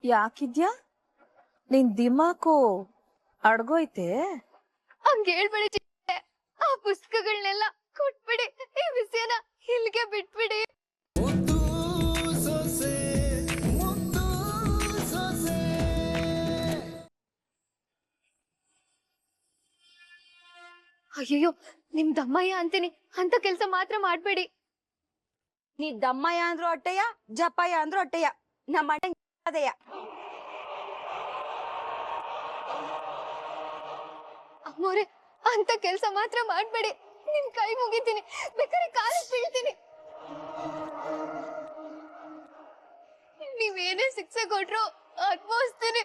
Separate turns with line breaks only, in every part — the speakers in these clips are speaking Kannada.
ಯಾಕಿದ್ಯಾ? ನಿನ್ ದಿಮಾಕು ಅಡ್ಗೋಯ್ತೆ?
ಹಂಗ ಹೇಳ್ಬೇಡಿ ಚಿಕ್ಕತ್ತೆ. ಆ ಪುಸ್ತಕಗಳನ್ನೆಲ್ಲ ಕೊಟ್ಬಿಡಿ. ಈ ವಿಷಯನ ಇಲ್ಲಿಗೆ ಬಿಟ್ಬಿಡಿ. ಅಯ್ಯೋ, ನಿಮ್ ದಮ್ಮಯ್ಯ ಅಂತೀನಿ, ಅಂತ ಕೆಲ್ಸ ಮಾತ್ರ ಮಾಡ್ಬೇಡಿ.
ನೀ ದಮ್ಮಯ್ಯ ಅಂದ್ರು ಹೊಟ್ಟೆಯ, ಜಪ್ಪಯ್ಯ ಅಂದ್ರು ಹೊಟ್ಟೆಯ. ನಮ್ಮ ಅಣ್ಣಯ್ಯ
ಅಮ್ಮೋರೆ, ಅಂತ ಕೆಲ್ಸ ಮಾತ್ರ ಮಾಡ್ಬೇಡಿ. ನಿಮ್ ಕೈ ಮುಗಿತೀನಿ, ಬೇಕಾದ್ರೆ ಕಾಲಿಗೆ ಬೀಳ್ತೀನಿ. ನೀವೇನೇ ಶಿಕ್ಷೆ ಕೊಟ್ರು ಅನುಭವಿಸ್ತೀನಿ.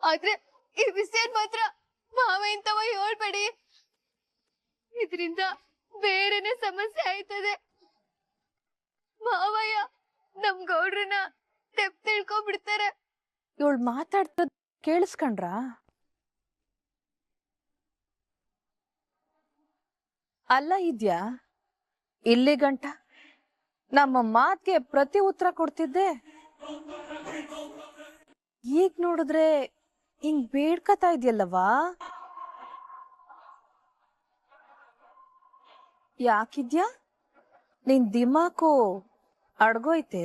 ಆದ್ರೆ ಈ ವಿಷಯ ಮಾತ್ರ ಮಾವ ಇಂತವ ಹೇಳ್ಬೇಡಿ. ಇದರಿಂದ ಬೇರೆನೆ ಸಮಸ್ಯೆ ಆಯ್ತದೆ. ಮಾವಯ್ಯ ನಮ್ ಗೌಡ್ರನ್ನ ತೆಪ್ ತಿಳ್ಕೊಂಡ್ಬಿಡ್ತಾರೆ.
ಇವಳು ಮಾತಾಡ್ತದ ಕೇಳಿಸ್ಕೊಂಡ್ರ? ಅಲ್ಲ ಇದ್ಯಾ ಇಲ್ಲಿ ಗಂಟ ನಮ್ಮ ಮಾತ್ಗೆ ಪ್ರತಿ ಉತ್ತರ ಕೊಡ್ತಿದ್ದೆ. ಈಗ ನೋಡಿದ್ರೆ ಹಿಂಗ್ ಬೇಡ್ಕತಾ ಇದೆಯಲ್ಲವಾ? ಯಾಕಿದ್ಯಾ? ನಿನ್ ದಿಮಾಕು ಅಡ್ಗೋಯ್ತೆ?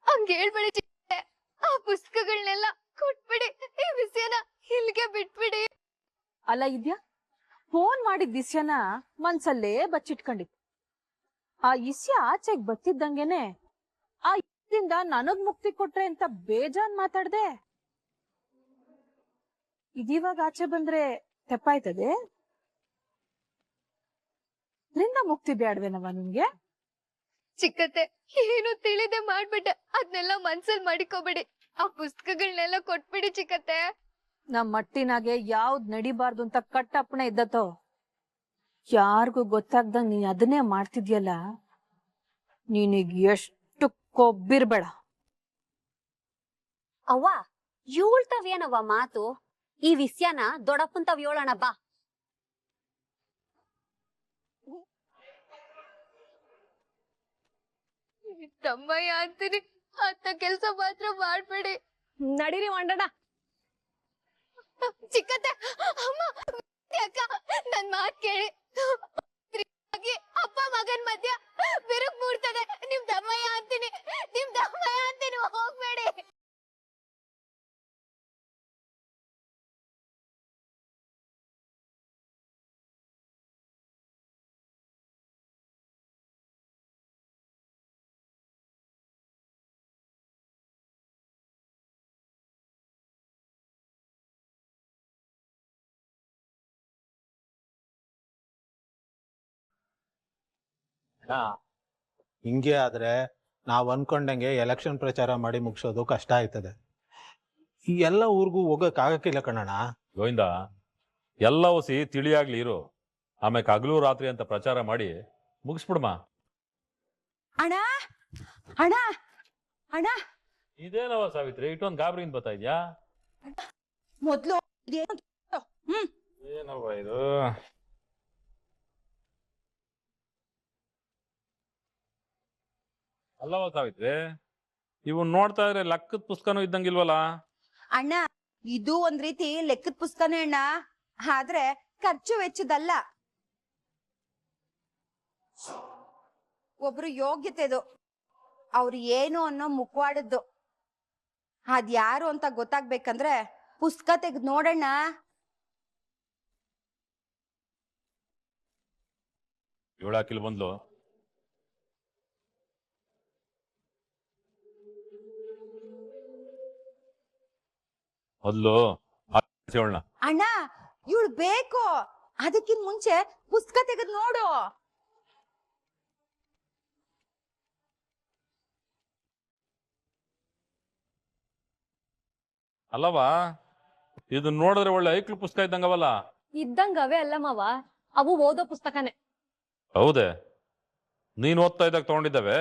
ಹಂಗ ಹೇಳ್ಬೇಡಿ ಚಿಕ್ಕತ್ತೆ. ಆ ಪುಸ್ತಕಗಳನ್ನೆಲ್ಲ ಕೊಟ್ಬಿಡಿ. ಈ ವಿಷಯನ ಇಲ್ಲಿಗೆ ಬಿಟ್ಬಿಡಿ.
ಅಲ್ಲ ಇದ್ಯಾ, ಫೋನ್ ಮಾಡಿದ ವಿಷಯನ ಮನ್ಸಲ್ಲೇ ಬಚ್ಚಿಟ್ಕೊಂಡಿತ್ತು. ಆ ಇಸ್ಯ ಆಚೆಗ್ ಬತ್ತಿದ್ದಂಗೆನೆ ಆ ಇದ್ದಿಂದ ನನಗ್ ಮುಕ್ತಿ ಕೊಟ್ರೆ ಅಂತ ಬೇಜಾನ್ ಮಾತಾಡ್ದೆ. ಇದೀವಾಗ ಆಚೆ ಬಂದ್ರೆ ತೆಪ್ಪಾಯ್ತದೆ? ಇದರಿಂದ ಮುಕ್ತಿ ಬ್ಯಾಡ್ವೇನವ ನಿಮ್ಗೆ?
ಚಿಕ್ಕತ್ತೆ, ಏನು ತಿಳಿದೆ ಮಾಡ್ಬಿಟ್ಟೆ. ಅದ್ನೆಲ್ಲ ಮನ್ಸಲ್ ಮಾಡಿಕೋಬೇಡಿ. ಆ ಪುಸ್ತಕಗಳನ್ನೆಲ್ಲ ಕೊಟ್ಬಿಡಿ ಚಿಕ್ಕತ್ತೆ.
ನಮ್ ಮಟ್ಟಿನಾಗೆ ಯಾವ್ದ್ ನಡಿಬಾರ್ದು ಅಂತ ಕಟ್ಟಪ್ಪಣೆ ಇದ್ದತೋ ಯಾರಿಗೂ ಗೊತ್ತಾಗ್ದಂಗ್ ನೀನ್ ಅದನ್ನೇ ಮಾಡ್ತಿದ್ಯಲ್ಲ, ನೀನಿಗ್ ಎಷ್ಟು ಕೊಬ್ಬಿರ್ಬೇಡ.
ಅವ್ವ ಇವಳ್ತಾವೇನವ್ವ ಮಾತು? ಈ ವಿಷಯನ ದೊಡ್ಡಪ್ಪಂತಾವ್ ಹೇಳೋಣ ಬಾ.
ತಮ್ಮಯ್ಯ ಅಂತೀನಿ, ಅಂತ ಕೆಲ್ಸ ಮಾತ್ರ ಮಾಡ್ಬೇಡಿ.
ನಡೀರಿ ಹೊಂಡಣ.
ಚಿಕ್ಕತ್ತೆ, ಅಮ್ಮ, ಅಕ್ಕ, ನನ್ ಮಾತ್ ಕೇಳಿ. ಅಪ್ಪ ಮಗನ್ ಮಧ್ಯ ಬಿರುಕ್ ಮೂಡ್ತದೆ. ನಿಮ್ ದಮ್ಮಯ್ಯ ಅಂತೀನಿ, ನಿಮ್ ದಮ್ಮಯ್ಯ ಅಂತೀನಿ, ಹೋಗ್ಬೇಡಿ.
ಹಿಂಗೆ ಆದ್ರೆ ನಾವ್ ಅನ್ಕೊಂಡಂಗೆ ಎಲೆಕ್ಷನ್ ಪ್ರಚಾರ ಮಾಡಿ ಮುಗಿಸೋದು ಕಷ್ಟ ಆಯ್ತದೆ. ಈ ಎಲ್ಲ ಊರ್ಗೂ ಹೋಗಕ್ ಆಗಕ್ಕಿಲ್ಲ ಕಣಣ್ಣ.
ಗೋವಿಂದ, ಎಲ್ಲ ಹೊಸಿ ತಿಳಿಯಾಗ್ಲಿ ಇರು. ಆಮೇಲೆ ಹಗಲು ರಾತ್ರಿ ಅಂತ ಪ್ರಚಾರ ಮಾಡಿ ಮುಗಿಸ್ಬಿಡ್ಮ.
ಅಣ್ಣ ಅಣ್ಣ ಅಣ್ಣ,
ಇದೇನವ ಸಾವಿತ್ರಿ, ಇಷ್ಟೊಂದು ಗಾಬರಿಯಿಂದ ಬರ್ತಾ ಇದ್ಯಾ?
ಮೊದ್ಲು
ಏನವ ಇದು? ಅಲ್ಲವ ಸಾವಿತ್ರಿ, ಇವನ್ ನೋಡ್ತಾ ಇದ್ರೆ ಲೆಕ್ಕದ ಪುಸ್ತಕನೂ ಇದ್ದಂಗಿಲ್ವಲ್ಲ?
ಅಣ್ಣ, ಇದು ಒಂದ್ ರೀತಿ ಲೆಕ್ಕದ ಪುಸ್ತಕನೇ ಅಣ್ಣ, ಆದ್ರೆ ಖರ್ಚು ವೆಚ್ಚದಲ್ಲ. ಒಬ್ರು ಯೋಗ್ಯತೆದು, ಅವ್ರು ಏನು ಅನ್ನೋ ಮುಖವಾಡದ್ದು. ಅದ್ಯಾರು ಅಂತ ಗೊತ್ತಾಗ್ಬೇಕಂದ್ರೆ ಪುಸ್ತಕ ತೆಗೆದು ನೋಡಣ್ಣ.
ಇವಳಾಕಿಲ್ ಬಂದ್ಲು. ಮೊದ್ಲು
ಅಣ್ಣ, ಇವಳು ಬೇಕು. ಅದಕ್ಕಿಂತ ಮುಂಚೆ ಪುಸ್ತಕ ತೆಗೆದು ನೋಡು.
ಅಲ್ಲವಾ, ಇದು ನೋಡಿದ್ರೆ ಒಳ್ಳೆ ಐಕ್ಳು ಪುಸ್ತಕ ಇದ್ದಂಗವಲ್ಲ?
ಇದ್ದಂಗವೇ ಅಲ್ಲ ಮಾವ, ಅವು ಓದೋ ಪುಸ್ತಕನೇ.
ಹೌದೇ? ನೀನ್ ಓದ್ತಾ ಇದ್ದಾಗ ತಗೊಂಡಿದ್ದಾವೆ?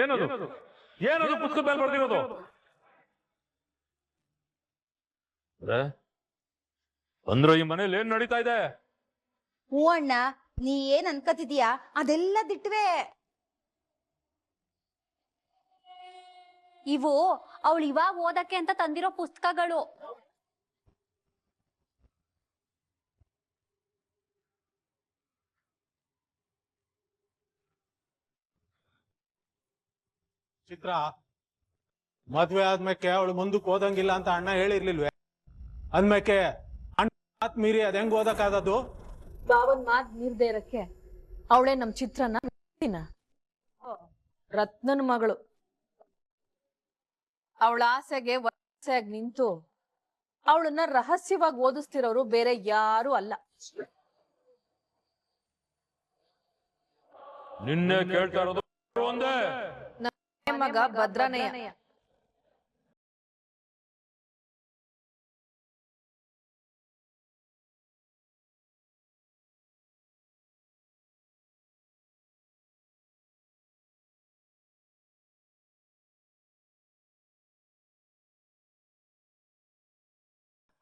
ಏನದು ಏನದು ಪುಸ್ತಕದ ಮೇಲೆ ಬರ್ದಿರೋದು? ಅಂದ್ರೆ ಈ ಮನೇಲಿ ಏನ್ ನಡೀತಾ ಇದೆ?
ಹೂ ಅಣ್ಣ, ನೀ ಏನ್ ಅನ್ಕತಿದೀಯಾ ಅದೆಲ್ಲ ದಿಟ್ವೆ.
ಇವು ಅವಳು ಇವಾಗ ಓದಕ್ಕೆ ಅಂತ ತಂದಿರೋ ಪುಸ್ತಕಗಳು.
ಚಿತ್ರ, ಮದ್ವೆ ಆದ್ಮೇಕೆ ಅವಳು ಮುಂದಕ್ಕೆ ಓದಂಗಿಲ್ಲ ಅಂತ ಅಣ್ಣ ಹೇಳಿರ್ಲಿಲ್ವೇ? ಅಂದ್ಮೇಕೆ ಅಣ್ಣ ಮಾತ್ ಮೀರಿ ಅದ್ ಹೆಂಗ್ ಓದಕ್ಕಾಗದು?
ಬಾವನ್ ಮಾತ್ ಮೀರ್ದೇ ಇರಕ್ಕೆ ಅವಳೇ ನಮ್ ಚಿತ್ರನ ರತ್ನನ್ ಮಗಳು. ಅವಳ ಆಸೆಗೆ ಆಸೆಯಾಗಿ ನಿಂತು ಅವಳನ್ನ ರಹಸ್ಯವಾಗಿ ಓದಿಸ್ತಿರೋರು ಬೇರೆ ಯಾರು ಅಲ್ಲ.
ನಿನ್ನೆ ಕೇಳ್ತಾ ಇರೋದು ಒಂದೇ,
ಮಗ ಭದ್ರನೆಯ.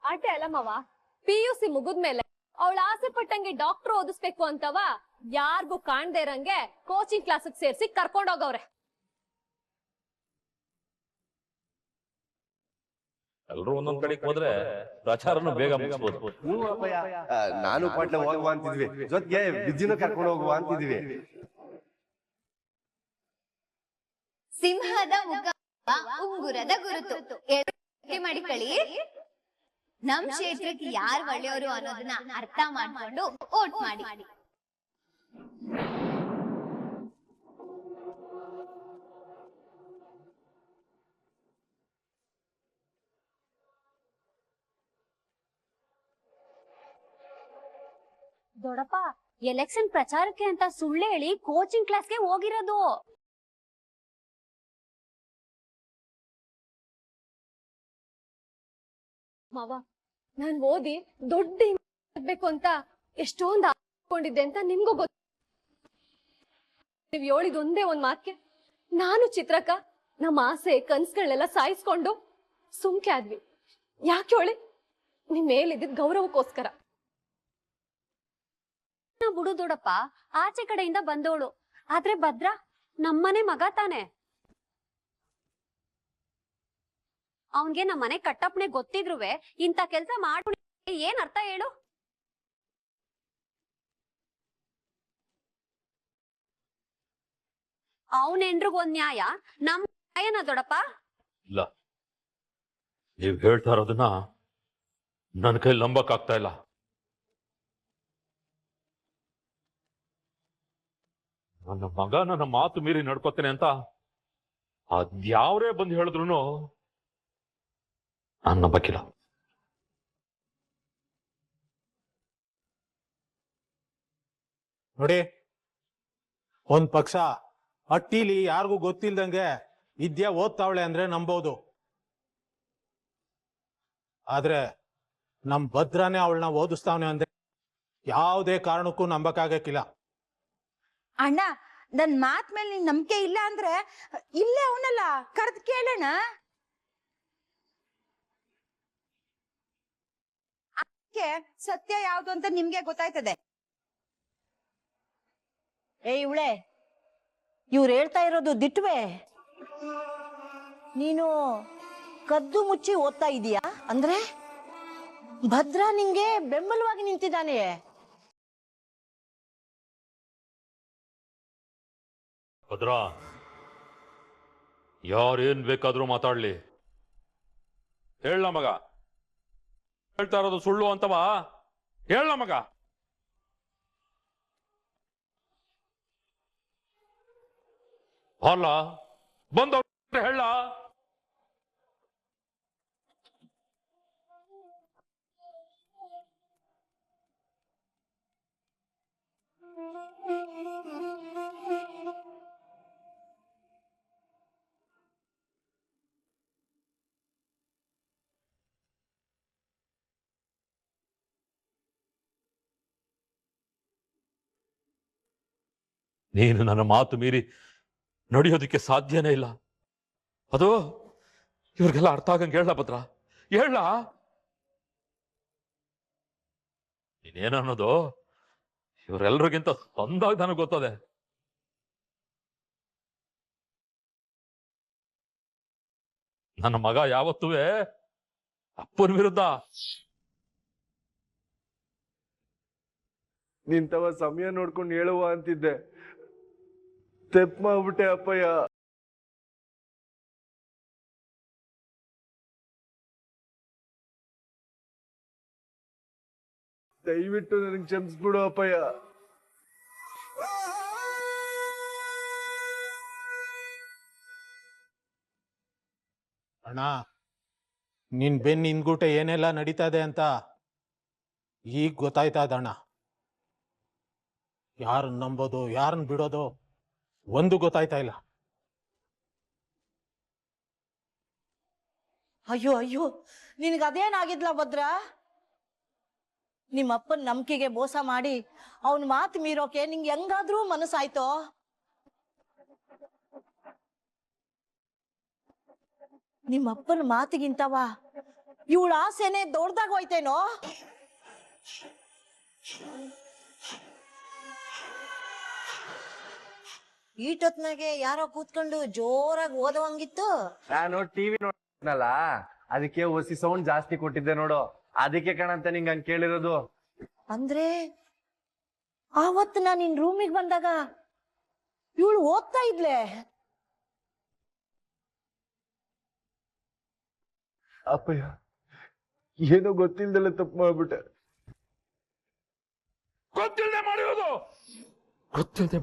ಆಟೆ ಅಲ್ಲ ಮಾವ, PUC ಮುಗಿದ್ಮೇಲೆ ಅವಳ ಆಸೆ ಪಟ್ಟಂಗೆ ಡಾಕ್ಟರ್ ಓದಿಸ್ಬೇಕು ಅಂತವ ಯಾರಿಗೂ ಕಾಣ್ದೇ ಇರಂಗೆ ಕೋಚಿಂಗ್ ಕ್ಲಾಸಿಗೆ ಸೇರ್ಸಿ ಕರ್ಕೊಂಡೋಗವ್ರೆ.
ಎಲ್ರು ಒಂದೊಂದ್ ಕಡೆಗೆ ಹೋದ್ರೆ ಪ್ರಚಾರನು ಬೇಗ ಮುಗಿಸ್ಬೋದು.
ನಾನು ಪಾಟ್ಲೆ ಹೋಗುವ ಅಂತಿದ್ವಿ, ಜೊತೆಗೆ ವಿದ್ಯುನ ಕರ್ಕೊಂಡು ಹೋಗುವ ಅಂತಿದ್ವಿ.
ಸಿಂಹದ ಮುಖ ಉಂಗುರದ ಗುರುತು ಮಾಡಿಕೊಳ್ಳಿ. ನಮ್ ಕ್ಷೇತ್ರಕ್ಕೆ ಯಾರು ಒಳ್ಳೆಯವರು ಅನ್ನೋದನ್ನ ಅರ್ಥ ಮಾಡ್ಕೊಂಡು ಓಟ್ ಮಾಡಿ.
ದೊಡ್ಡಪ್ಪ, ಎಲೆಕ್ಷನ್ ಪ್ರಚಾರಕ್ಕೆ ಅಂತ ಸುಳ್ಳು ಹೇಳಿ ಕೋಚಿಂಗ್ ಕ್ಲಾಸ್ಗೆ ಹೋಗಿರೋದು. ಮಾವ, ನಾನ್ ಓದಿ ದೊಡ್ಡ ಆಗ್ಬೇಕು ಅಂತ ಎಷ್ಟೊಂದು ಆಕೊಂಡಿದ್ದೆ ಅಂತ ನಿಮ್ಗೂ ಗೊತ್ತ. ನೀವ್ ಹೇಳಿದ ಒಂದೇ ಒಂದ್ ಮಾತ್ಗೆ ನಾನು ಚಿತ್ರಕ್ಕ ನಮ್ಮ ಆಸೆ ಕನ್ಸುಗಳನ್ನೆಲ್ಲ ಸಾಯಿಸ್ಕೊಂಡು ಸುಮ್ಕೆ ಆದ್ವಿ. ಯಾಕೆ ಹೇಳಿ? ನಿಮ್ ಮೇಲಿದ್ದ ಗೌರವಕ್ಕೋಸ್ಕರ. ಬಿಡು ದೊಡ್ಡಪ್ಪ, ಆಚೆ ಕಡೆಯಿಂದ ಬಂದವಳು. ಆದ್ರೆ ಭದ್ರ ನಮ್ಮನೆ ಮಗ ತಾನೆ. ಅವನ್ಗೆ ನಮ್ಮನೆ ಕಟ್ಟಪ್ಪಣೆ ಗೊತ್ತಿದ್ರುವೆ ಇಂಥ ಕೆಲ್ಸ ಮಾಡ್ಬಿಡಿ ಏನ್ ಅರ್ಥ ಹೇಳು? ಅವನೆನ್ರಿಗೊಂದ್ ನ್ಯಾಯ, ನಮ್ ನ್ಯಾಯನ ದೊಡ್ಡಪ್ಪ?
ಇಲ್ಲ, ನೀವ್ ಹೇಳ್ತಾ ಇರೋದನ್ನ ನನ್ನ ಕೈ ನಂಬಕ್ ಆಗ್ತಾ ಇಲ್ಲ. ನನ್ನ ಮಗ ನನ್ನ ಮಾತು ಮೀರಿ ನಡ್ಕೋತೇನೆ ಅಂತ ಅದ್ಯಾವ್ರೇ ಬಂದು ಹೇಳಿದ್ರು ನಾನು ನಂಬಕ್ಕಿಲ್ಲ.
ನೋಡಿ, ಒಂದ್ ಪಕ್ಷ ಅಟ್ಟಿಲಿ ಯಾರಿಗೂ ಗೊತ್ತಿಲ್ದಂಗೆ ವಿದ್ಯೆ ಓದ್ತಾವಳೆ ಅಂದ್ರೆ ನಂಬೋದು. ಆದ್ರೆ ನಮ್ ಭದ್ರನೇ ಅವಳನ್ನ ಓದಿಸ್ತಾವನೆ ಅಂದ್ರೆ ಯಾವುದೇ ಕಾರಣಕ್ಕೂ ನಂಬಕ್ಕಾಗಕ್ಕಿಲ್ಲ.
ಅಣ್ಣ, ನನ್ ಮಾತ್ ಮೇಲೆ ನಿನ್ ನಂಬಿಕೆ ಇಲ್ಲ ಅಂದ್ರೆ ಇಲ್ಲೇ ಅವನಲ್ಲ ಕರೆದ್ ಕೇಳೋಣ. ಅದಕ್ಕೆ ಸತ್ಯ ಯಾವ್ದು ಅಂತ ನಿಮ್ಗೆ ಗೊತ್ತಾಯ್ತದೆ.
ಇವಳೆ ಇವ್ರು ಹೇಳ್ತಾ ಇರೋದು ದಿಟ್ವೆ. ನೀನು ಕದ್ದು ಮುಚ್ಚಿ ಓದ್ತಾ ಇದೀಯಾ ಅಂದ್ರೆ ಭದ್ರ ನಿಂಗೆ ಬೆಂಬಲವಾಗಿ ನಿಂತಿದ್ದಾನೆ.
ಭದ್ರ, ಯಾರೇನ್ ಬೇಕಾದ್ರೂ ಮಾತಾಡ್ಲಿ, ಹೇಳ ಮಗ, ಹೇಳ್ತಾ ಇರೋದು ಸುಳ್ಳು ಅಂತವಾ? ಹೇಳ ಮಗ. ಅಲ್ಲ, ಬಂದವ್ರ ಹೇಳ. ನೀನು ನನ್ನ ಮಾತು ಮೀರಿ ನಡೆಯೋದಕ್ಕೆ ಸಾಧ್ಯನೇ ಇಲ್ಲ. ಅದು ಇವ್ರಿಗೆಲ್ಲ ಅರ್ಥ ಆಗಂಗೆ ಹೇಳ ಭದ್ರ, ಹೇಳ. ನೀನೇನನ್ನೋದು ಇವರೆಲ್ರಿಗಿಂತ ಒಂದಾಗಿ ನನಗೆ ಗೊತ್ತದೆ. ನನ್ನ ಮಗ ಯಾವತ್ತೂ ಅಪ್ಪನ ವಿರುದ್ಧ.
ನಿಂತವ ಸಮಯ ನೋಡ್ಕೊಂಡು ಹೇಳುವ ಅಂತಿದ್ದೆ, ತೆಪ್ಪ ಮಾಡ್ಬಿಟ್ಟೆ ಅಪ್ಪಯ್ಯ. ದಯವಿಟ್ಟು ನನಗೆ ಕ್ಷಮಿಸ್ಬಿಡು ಅಪ್ಪಯ್ಯ.
ಅಣ್ಣ, ನಿನ್ ಬೆನ್ ಹಿಂದ್ಗೂಟೆ ಏನೆಲ್ಲ ನಡೀತಾ ಇದೆ ಅಂತ ಈಗ ಗೊತ್ತಾಯ್ತಾ ಅಣ್ಣ. ಯಾರನ್ನ ನಂಬೋದು ಯಾರನ್ನ ಬಿಡೋದು ಒಂದು ಗೊತ್ತಾಯ್ತಾ ಇಲ್ಲ.
ಅಯ್ಯೋ ಅಯ್ಯೋ, ನಿನಗೆ ಅದೇನಾಗಿದ್ಲ ಭದ್ರ? ನಿಮ್ಮಪ್ಪನ ನಂಬಿಕೆಗೆ ಮೋಸ ಮಾಡಿ ಅವನ ಮಾತು ಮೀರೋಕೆ ನಿಂಗೆ ಹೆಂಗಾದ್ರೂ ಮನಸ್ಸಾಯ್ತೋ? ನಿಮ್ಮಪ್ಪನ ಮಾತಿಗಿಂತವ ಇವಳ ಆಸೆನೆ ದೊಡ್ಡದಾಗ ಹೋಯ್ತೇನೋ? ಈಟೊತ್ನಾಗೆ ಯಾರೋ ಕೂತ್ಕೊಂಡು ಜೋರಾಗಿ ಓದವಂಗಿತ್ತು.
ನಾನು ಟಿವಿ ನೋಡ್ನಲ್ಲ, ಅದಕ್ಕೆ ಒಸಿ ಸೌಂಡ್ ಜಾಸ್ತಿ ಕೊಟ್ಟಿದ್ದೆ ನೋಡು, ಅದಕ್ಕೆ ಕಣಂತ ನಿಂಗೆ ಹಂಗೆ ಕೇಳಿರೋದು.
ಅಂದ್ರೆ ಆವತ್ತು ನಾನು ನಿನ್ ರೂಮಿಗೆ ಬಂದಾಗ ಇವಳು ಓದ್ತಾ ಇದ್ಲೆ.
ಅಪ್ಪಯ್ಯ, ಏನೋ ಗೊತ್ತಿಲ್ದಲ್ಲ ತಪ್ಪು ಮಾಡ್ಬಿಟ್ಟೆ.
ಗೊತ್ತಿಲ್ಲದೆ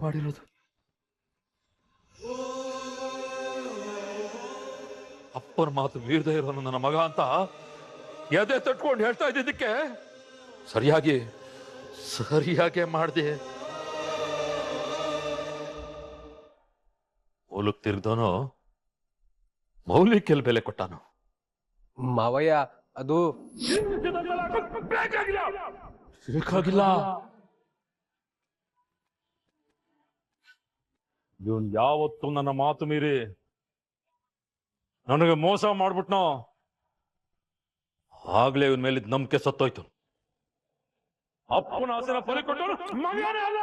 ಮಾಡಿರೋದು. ಅಪ್ಪನ ಮಾತು ಮೀರದೆ ಇರೋನು ನನ್ನ ಮಗ ಅಂತ ಎದೆ ತಟ್ಕೊಂಡು ಹೇಳ್ತಾ ಇದ್ದಿದ್ದಕ್ಕೆ ಸರಿಯಾಗಿ ಮಾಡ್ದೆ. ಮೌಲಕ್ ತಿರ್ದವನು ಮೌಲಿಕೆಲ್ ಬೆಲೆ ಕೊಟ್ಟಾನು.
ಮಾವಯ್ಯ, ಅದು
ಬೇಕಾಗಿಲ್ಲ. ಇವನ್ ಯಾವತ್ತು ನನ್ನ ಮಾತು ಮೀರಿ ನನಗೆ ಮೋಸ ಮಾಡ್ಬಿಟ್ನೋ ಆಗ್ಲೇ ಇವನ್ ಮೇಲಿದ್ದ ನಂಬಿಕೆ ಸತ್ತೋಯ್ತು. ಅಪ್ಪನ ಆಸೆನ ಬಲಿ ಕೊಟ್ಟರು ಮಗನೇ ಅಲ್ಲ.